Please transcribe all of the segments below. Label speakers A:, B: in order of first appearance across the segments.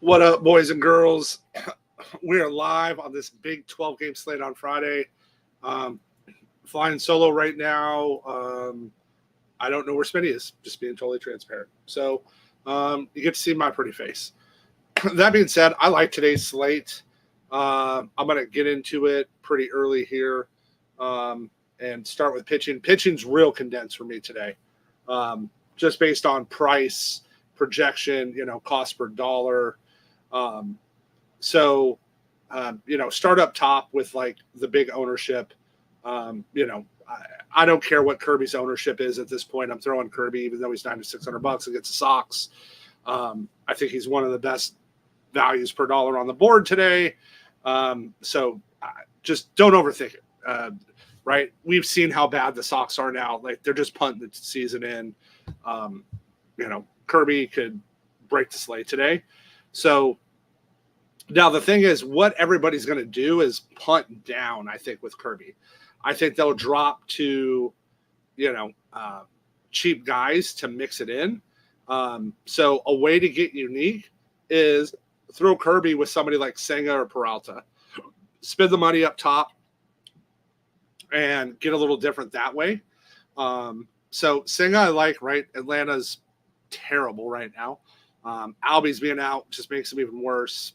A: What up, boys and girls? We are live on this big 12-game slate on Friday. Flying solo right now. I don't know where Smitty is, just being totally transparent. So you get to see my pretty face. That being said, I like today's slate. I'm going to get into it pretty early here and start with pitching. Pitching's real condensed for me today, just based on price, projection, cost per dollar. Start up top with like the big ownership. I don't care what Kirby's ownership is at this point. I'm throwing Kirby, even though he's $9,600 against the Sox. I think he's one of the best values per dollar on the board today. Just don't overthink it. Right. We've seen how bad the Sox are now. Like they're just punting the season in. Kirby could break the slate today. So now the thing is, what everybody's going to do is punt down, I think, with Kirby. I think they'll drop to, cheap guys to mix it in. So a way to get unique is throw Kirby with somebody like Senga or Peralta. Spend the money up top and get a little different that way. So Senga I like, right? Atlanta's terrible right now. Albie's being out just makes them even worse.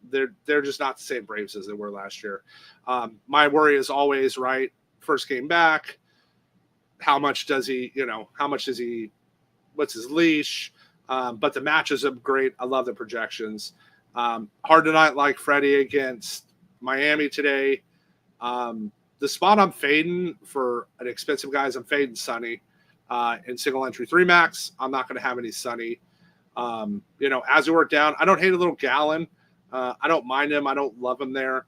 A: They're just not the same Braves as they were last year. My worry is always, right, first game back, how much does he, what's his leash? But the matches are great. I love the projections. Hard to not like Freddie against Miami today. The spot I'm fading for an expensive guy is I'm fading Sonny in single entry 3 max. I'm not going to have any Sonny. As we work down, I don't hate a little Gallon. I don't mind him. I don't love him there.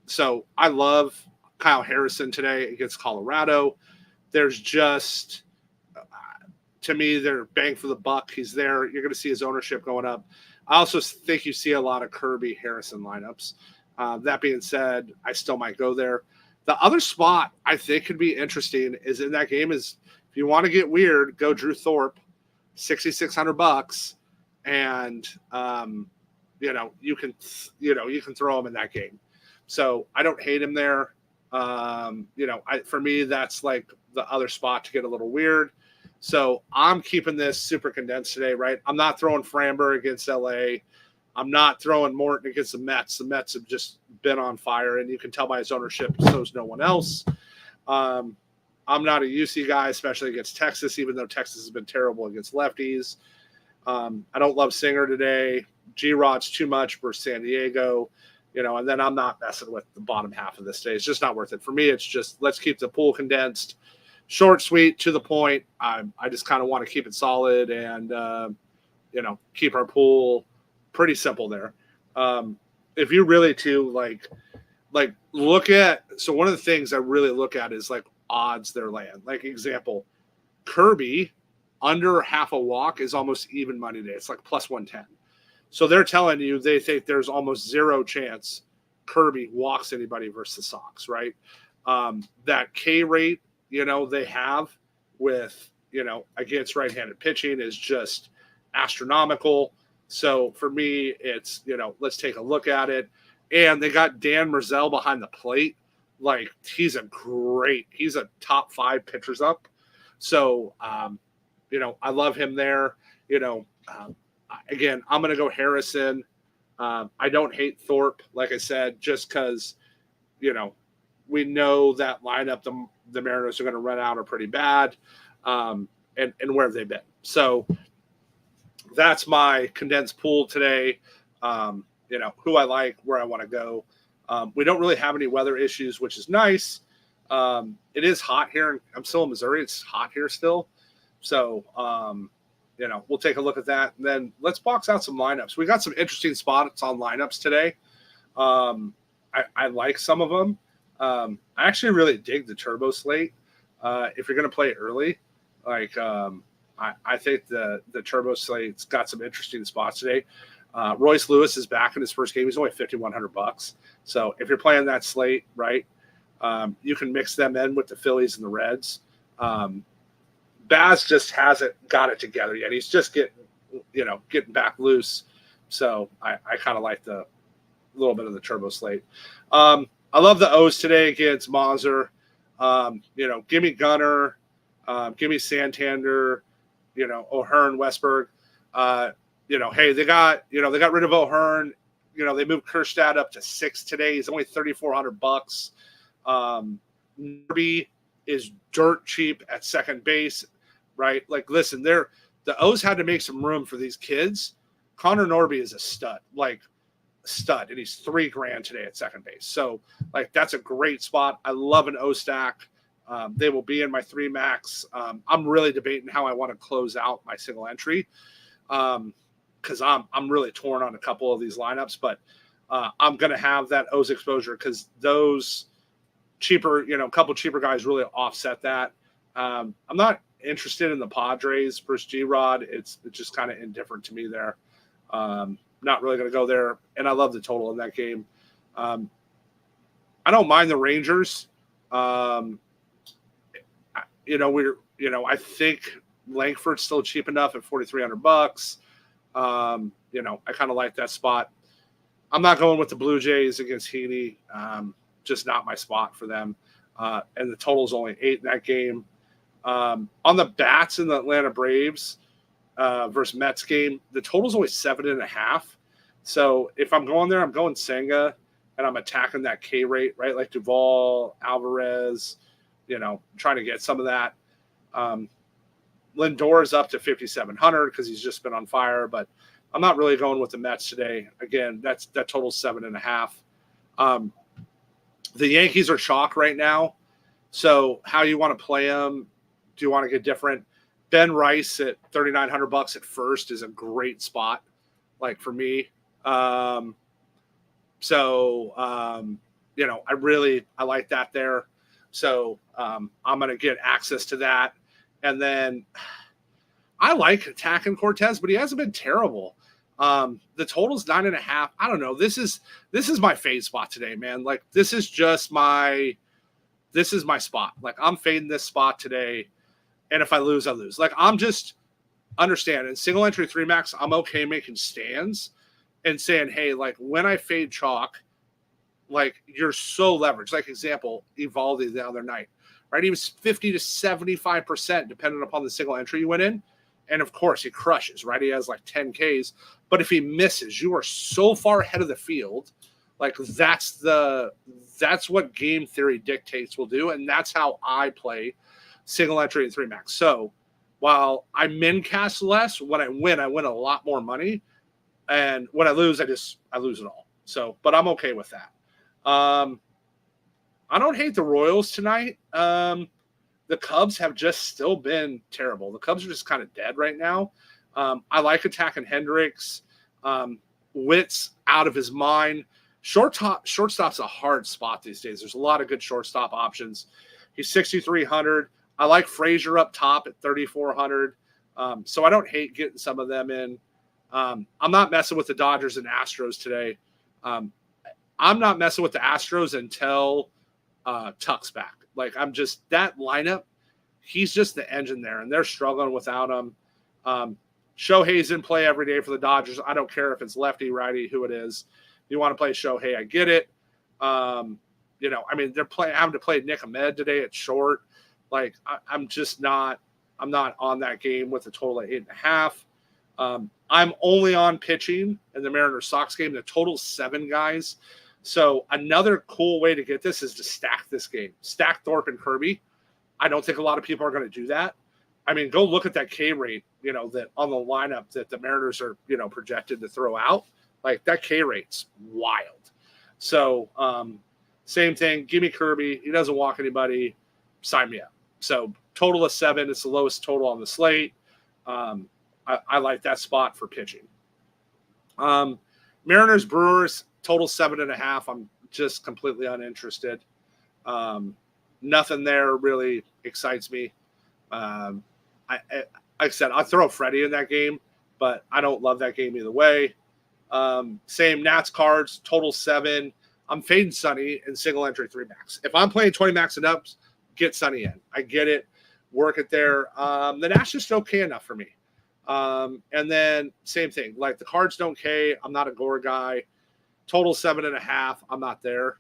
A: So I love Kyle Harrison today against Colorado. There's just, to me, they're bang for the buck. He's there. You're going to see his ownership going up. I also think you see a lot of Kirby Harrison lineups. That being said, I still might go there. The other spot I think could be interesting is in that game is if you want to get weird, go Drew Thorpe. $6,600, and you can throw him in that game. So I don't hate him there. For me, that's like the other spot to get a little weird. So I'm keeping this super condensed today, right? I'm not throwing Framber against LA. I'm not throwing Morton against the Mets. The Mets have just been on fire, and you can tell by his ownership, so is no one else. I'm not a UC guy, especially against Texas, even though Texas has been terrible against lefties. I don't love Singer today. G-Rod's too much for San Diego, and then I'm not messing with the bottom half of this day. It's just not worth it. For me, it's just let's keep the pool condensed, short, sweet, to the point. I just kind of want to keep it solid and, keep our pool pretty simple there. If you really look at – so one of the things I really look at is like odds their land. Like example, Kirby under half a walk is almost even money today. It's like plus 110. So they're telling you they think there's almost zero chance Kirby walks anybody versus the Sox, right? That K rate, they have with, against right-handed pitching is just astronomical. So for me, it's, let's take a look at it. And they got Dan Merzel behind the plate. Like he's a top 5 pitchers up. So, I love him there. Again, I'm going to go Harrison. I don't hate Thorpe, like I said, just because, we know that lineup the Mariners are going to run out are pretty bad, and where have they been? So that's my condensed pool today. Who I like, where I want to go. We don't really have any weather issues, which is nice. It is hot here. I'm still in Missouri. It's hot here still. So, we'll take a look at that. And then let's box out some lineups. We got some interesting spots on lineups today. I like some of them. I actually really dig the turbo slate. If you're going to play it early, I think the turbo slate's got some interesting spots today. Royce Lewis is back in his first game. He's only $5,100. So if you're playing that slate, right, you can mix them in with the Phillies and the Reds. Baz just hasn't got it together yet. He's just getting back loose. So I kind of like the little bit of the turbo slate. I love the O's today against Mazur. Give me Gunner, give me Santander, O'Hearn, Westberg. Hey, they got rid of O'Hearn. They moved Kerstad up to 6 today. He's only $3,400. Norby is dirt cheap at second base, right? Like, listen, the O's had to make some room for these kids. Connor Norby is a stud, and he's $3,000 today at second base. So, that's a great spot. I love an O stack. They will be in my 3 max. I'm really debating how I want to close out my single entry because I'm really torn on a couple of these lineups, but I'm going to have that O's exposure because those cheaper, a couple cheaper guys really offset that. I'm not interested in the Padres versus G-Rod. It's just kind of indifferent to me there. Not really going to go there. And I love the total in that game. I don't mind the Rangers. I think Langford's still cheap enough at $4,300. I kind of like that spot. I'm not going with the Blue Jays against Heaney. Just not my spot for them. And the total's only 8 in that game. On the bats in the Atlanta Braves versus Mets game, the total's only 7.5. So if I'm going there, I'm going Senga, and I'm attacking that K rate, right? Like Duvall, Alvarez, trying to get some of that. Lindor is up to 5,700 because he's just been on fire, but I'm not really going with the Mets today. Again, that total's 7.5. The Yankees are chalk right now. So how you want to play them? Do you want to get different? Ben Rice at $3,900 at first is a great spot, for me. I like that there. So I'm going to get access to that. And then I like attacking Cortez, but he hasn't been terrible. The total's 9.5. I don't know. This is my fade spot today, man. This is my spot. I'm fading this spot today. And if I lose, I lose. I'm just understanding single entry 3 max. I'm okay making stands and saying, hey, when I fade chalk, you're so leveraged. Example, Evaldi the other night, right? He was 50 to 75% depending upon the single entry you went in. And of course he crushes, right? He has 10 Ks, but if he misses, you are so far ahead of the field. That's what game theory dictates will do. And that's how I play single entry and 3 max. So while I min cast less, when I win a lot more money. And when I lose, I lose it all. So, but I'm okay with that. I don't hate the Royals tonight. The Cubs have just still been terrible. The Cubs are just kind of dead right now. I like attacking Hendricks. Witt's out of his mind. Shortstop's a hard spot these days. There's a lot of good shortstop options. He's 6,300. I like Frazier up top at 3,400. So I don't hate getting some of them in. I'm not messing with the Dodgers and Astros today. I'm not messing with the Astros until Tuck's back. That lineup, he's just the engine there, and they're struggling without him. Shohei's in play every day for the Dodgers. I don't care if it's lefty, righty, who it is. You want to play Shohei, I get it. They're having to play Nick Ahmed today at short. I'm not on that game with a total of 8.5. I'm only on pitching in the Mariners-Sox game. The total's 7 guys. So another cool way to get this is to stack this game. Stack Thorpe and Kirby. I don't think a lot of people are going to do that. Go look at that K rate, that on the lineup that the Mariners are, projected to throw out. That K rate's wild. So same thing. Give me Kirby. He doesn't walk anybody. Sign me up. So total of 7. It's the lowest total on the slate. I like that spot for pitching. Mariners Brewers total 7.5. I'm just completely uninterested. Nothing there really excites me. Like I said, I'll throw Freddie in that game, but I don't love that game either way. Same Nats Cards, total 7. I'm fading Sonny in single entry 3 max. If I'm playing 20 max and up, get Sonny in. I get it. Work it there. The Nats just okay enough for me. And then same thing, like the cards don't K. I'm not a gore guy. Total 7.5. I'm not there.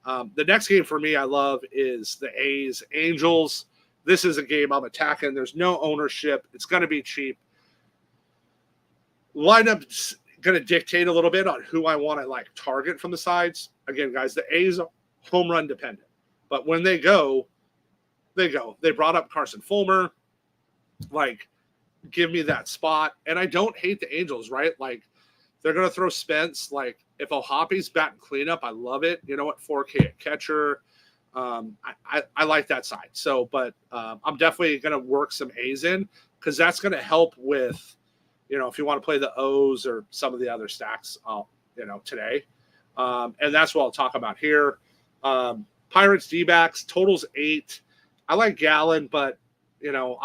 A: The next game for me I love is the A's Angels. This is a game I'm attacking. There's no ownership. It's going to be cheap. Lineup's going to dictate a little bit on who I want to like target from the sides. Again, guys, the A's are home run dependent. But when they go, they go. They brought up Carson Fulmer. Like, give me that spot. And I don't hate the Angels, right? Like, they're going to throw Spence. Like, if O'Hoppe's batting cleanup, I love it. You know what? 4K at catcher. I like that side. So, but I'm definitely going to work some A's in because that's going to help with, you know, if you want to play the O's or some of the other stacks, you know, today. And that's what I'll talk about here. Pirates D-backs, totals 8. I like Gallen, but, you know,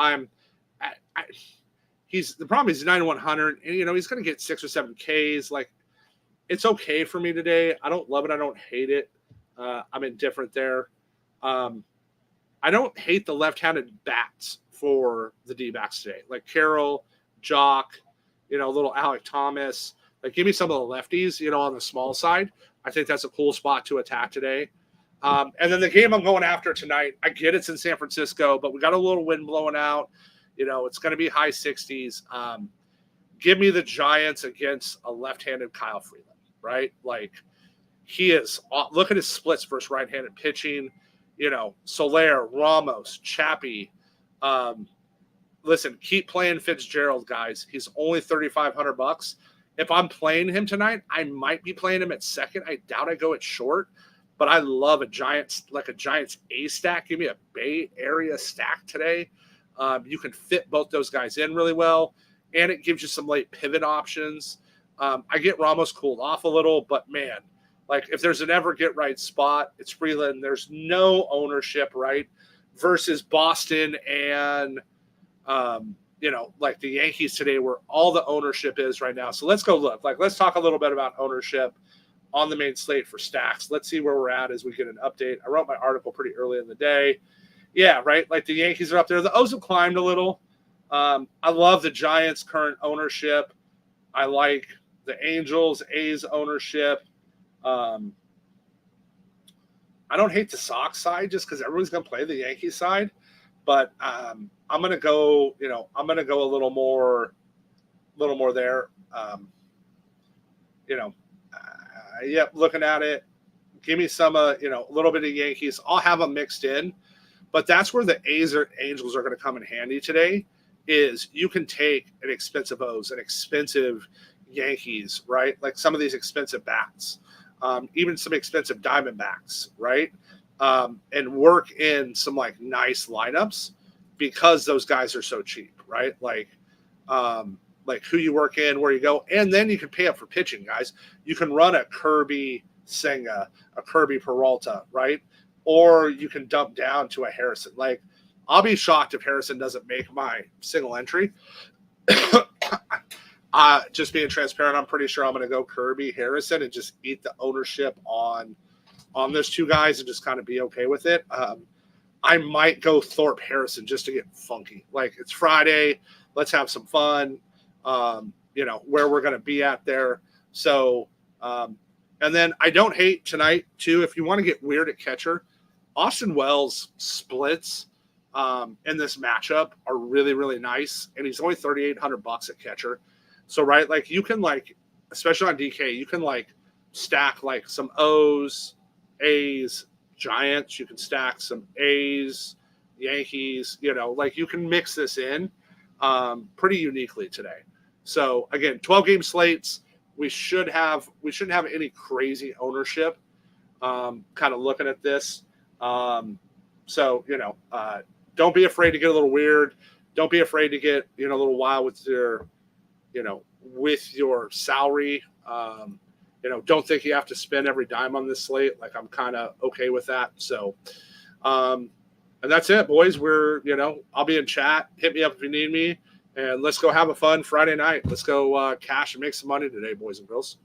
A: he's the problem is he's 9,100, and, you know, he's going to get 6 or 7 Ks. Like, it's okay for me today. I don't love it. I don't hate it. I'm indifferent there. I don't hate the left-handed bats for the D-backs today. Like Carroll, Jock, you know, little Alec Thomas. Like, give me some of the lefties, you know, on the small side. I think that's a cool spot to attack today. And then the game I'm going after tonight, I get it's in San Francisco, but we got a little wind blowing out. You know, it's going to be high 60s. Give me the Giants against a left-handed Kyle Freeland, right? Like, he is – look at his splits versus right-handed pitching. You know, Soler, Ramos, Chappie. Listen, keep playing Fitzgerald, guys. He's only $3,500. If I'm playing him tonight, I might be playing him at second. I doubt I go at short, but I love a Giants A stack. Give me a Bay Area stack today. You can fit both those guys in really well, and it gives you some late pivot options. I get Ramos cooled off a little, but man, like if there's an ever get right spot, it's Freeland. There's no ownership, right? Versus Boston and, you know, like the Yankees today where all the ownership is right now. So let's go look. Like, let's talk a little bit about ownership on the main slate for stacks. Let's see where we're at as we get an update. I wrote my article pretty early in the day. Yeah, right? Like the Yankees are up there. The O's have climbed a little. I love the Giants' current ownership. I like the Angels, A's ownership. I don't hate the Sox side just because everyone's going to play the Yankees side. But I'm going to go, you know, I'm going to go a little more there. You know, yep, looking at it, give me some, you know, a little bit of Yankees. I'll have them mixed in. But that's where the A's or Angels are going to come in handy today is you can take an expensive O's, an expensive Yankees, right? Like some of these expensive bats, even some expensive Diamondbacks, right? And work in some like nice lineups because those guys are so cheap, right? Like who you work in, where you go, and then you can pay up for pitching, guys. You can run a Kirby Senga, a Kirby Peralta, right? Or you can dump down to a Harrison. Like, I'll be shocked if Harrison doesn't make my single entry. Just being transparent, I'm pretty sure I'm going to go Kirby Harrison and just eat the ownership on those two guys and just kind of be okay with it. I might go Thorpe Harrison just to get funky. Like, it's Friday. Let's have some fun. You know, where we're going to be at there. So, and then I don't hate tonight, too, if you want to get weird at catcher, Austin Wells splits in this matchup are really, really nice. And he's only $3,800 at catcher. So, right, like you can like, especially on DK, you can like stack like some O's, A's, Giants. You can stack some A's, Yankees, you know, like you can mix this in pretty uniquely today. So again, 12 game slates. We shouldn't have any crazy ownership. Kind of looking at this. So, you know, don't be afraid to get a little weird. Don't be afraid to get, you know, a little wild with your, you know, with your salary. You know, don't think you have to spend every dime on this slate. Like, I'm kind of okay with that. So, and that's it, boys. You know, I'll be in chat. Hit me up if you need me. And let's go have a fun Friday night. Let's go cash and make some money today, boys and girls.